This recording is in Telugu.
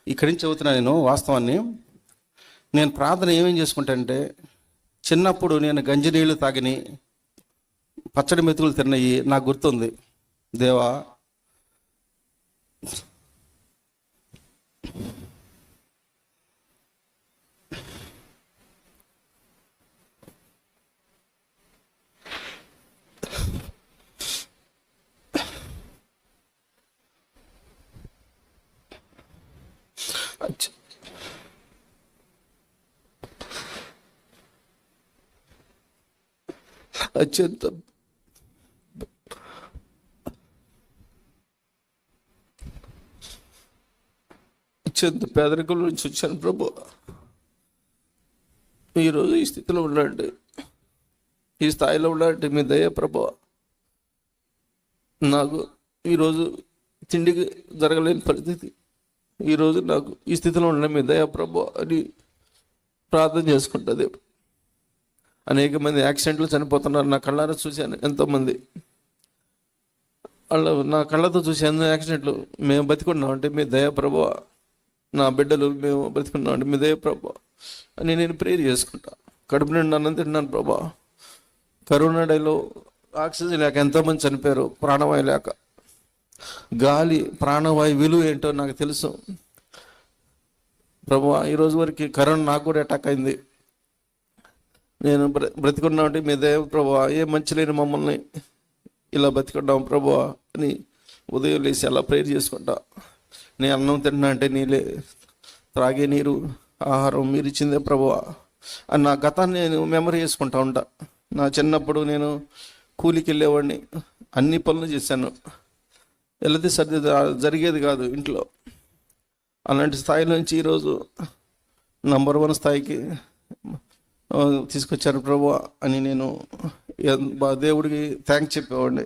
ఇక్కడి నుంచి చదువుతున్నా నేను వాస్తవాన్ని. నేను ప్రార్థన ఏమేం చేసుకుంటానంటే, చిన్నప్పుడు నేను గంజి నీళ్లు తాగిని పచ్చడి మెతుకులు తిన్నయి నాకు గుర్తుంది. దేవా, అత్యంత అత్యంత పేదరికం నుంచి వచ్చాను ప్రభు. ఈరోజు ఈ స్థితిలో ఉండండి, ఈ స్థాయిలో ఉండండి మీ దయ ప్రభు. నాకు ఈరోజు తిండికి జరగలేని పరిస్థితి, ఈరోజు నాకు ఈ స్థితిలో ఉండే మీ దయ ప్రభు అని ప్రార్థన చేసుకుంటుంది. అనేక మంది యాక్సిడెంట్లు చనిపోతున్నారు, నా కళ్ళారా చూశాను. ఎంతోమంది వాళ్ళు నా కళ్ళతో చూశాను యాక్సిడెంట్లు. మేము బతికున్నాం అంటే మీ దయ ప్రభు, నా బిడ్డలు మేము బతికున్నాం అంటే మీ దయ ప్రభు అని నేను ప్రేయర్ చేసుకుంటా. కడుపు నిండా అన్నం తిన్నాను ప్రభా. కరోనా డేలో ఆక్సిజన్ లేక ఎంతోమంది చనిపోయారు, ప్రాణవాయు లేక. గాలి ప్రాణవాయు విలువ ఏంటో నాకు తెలుసు ప్రభా. ఈరోజు వరకు కరోనా నాకు కూడా అటాక్ అయింది. నేను బ్రతికున్నా అంటే మీ దయ ప్రభా. ఏ మంచి లేని మమ్మల్ని ఇలా బతికున్నాం ప్రభా అని ఉదయం లేచి అలా ప్రేయర్ చేసుకుంటా. నేను అన్నం తిన్నా అంటే నీళ్ళే, త్రాగే నీరు ఆహారం మీరు ఇచ్చిందే ప్రభువా అని నా గతాన్ని నేను మెమరీ చేసుకుంటా ఉంటా. నా చిన్నప్పుడు నేను కూలికి వెళ్ళేవాడిని, అన్ని పనులు చేశాను, వెళితే సర్ది జరిగేది కాదు ఇంట్లో. అలాంటి స్థాయి నుంచి ఈరోజు నంబర్ 1 స్థాయికి తీసుకొచ్చారు ప్రభువా అని నేను దేవుడికి థ్యాంక్స్ చెప్పేవాడిని.